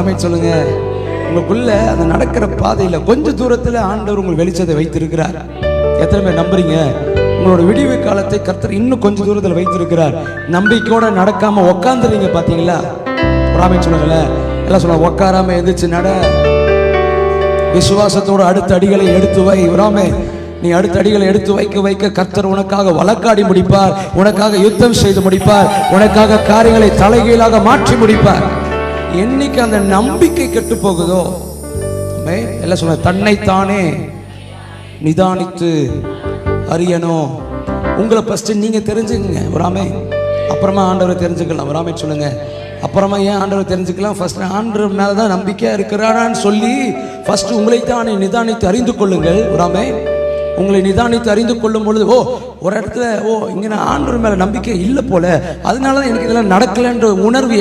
ஆமென் சொல்லுங்க. உங்களுக்குள்ள அந்த நடக்கிற பாதையில கொஞ்ச தூரத்துல ஆண்டவர் உங்களுக்கு வெளிச்சத்தை வைத்திருக்கிறார். எத்தனை பேர் நம்புறீங்க? உங்களோட விடிவு காலத்தை கர்த்தர் இன்னும் கொஞ்ச தூரத்தில் வைத்திருக்கிறார். நம்பிக்கையோட நடக்காம உக்காந்துறீங்க பாத்தீங்களா? ஆமென் சொல்லுங்களேன். எல்லாம் சொல்லுங்க, உட்காராம எந்திரிச்சு நட. விசுவாசத்தோட அடுத்த அடிகளை எடுத்து வை. உராமே, நீ அடுத்த அடிகளை எடுத்து வைக்க வைக்க கர்த்தர் உனக்காக வழக்காடி முடிப்பார், உனக்காக யுத்தம் செய்து முடிப்பார், உனக்காக காரியங்களை தலைகீழாக மாற்றி முடிப்பார். என்னைக்கு அந்த நம்பிக்கை கெட்டு போகுதோ, எல்லாம் சொல்ல, தன்னைத்தானே நிதானித்து அறியணும். உங்களை ஃபர்ஸ்ட் நீங்க தெரிஞ்சுக்கங்க. வராமே அப்புறமா ஆண்டவரை தெரிஞ்சுக்கலாம். வராமே சொல்லுங்க. அப்புறமா ஏன் ஆண்டவரை தெரிஞ்சுக்கலாம்? ஃபர்ஸ்ட் ஆண்டவர் மேலதான் நம்பிக்கையா இருக்கிறாரான்னு சொல்லி ஃபர்ஸ்ட் உங்களைத்தானே நிதானித்து அறிந்து கொள்ளுங்கள். வராமே உங்களை நிதானித்து அறிந்து கொள்ளும் பொழுது, ஓ ஒரு இடத்துல, ஓ இங்க நான் ஆண்டவர் மேல நம்பிக்கை இல்லை போல, அதனாலதான் எனக்கு இதெல்லாம் நடக்கலன்ற உணர்வு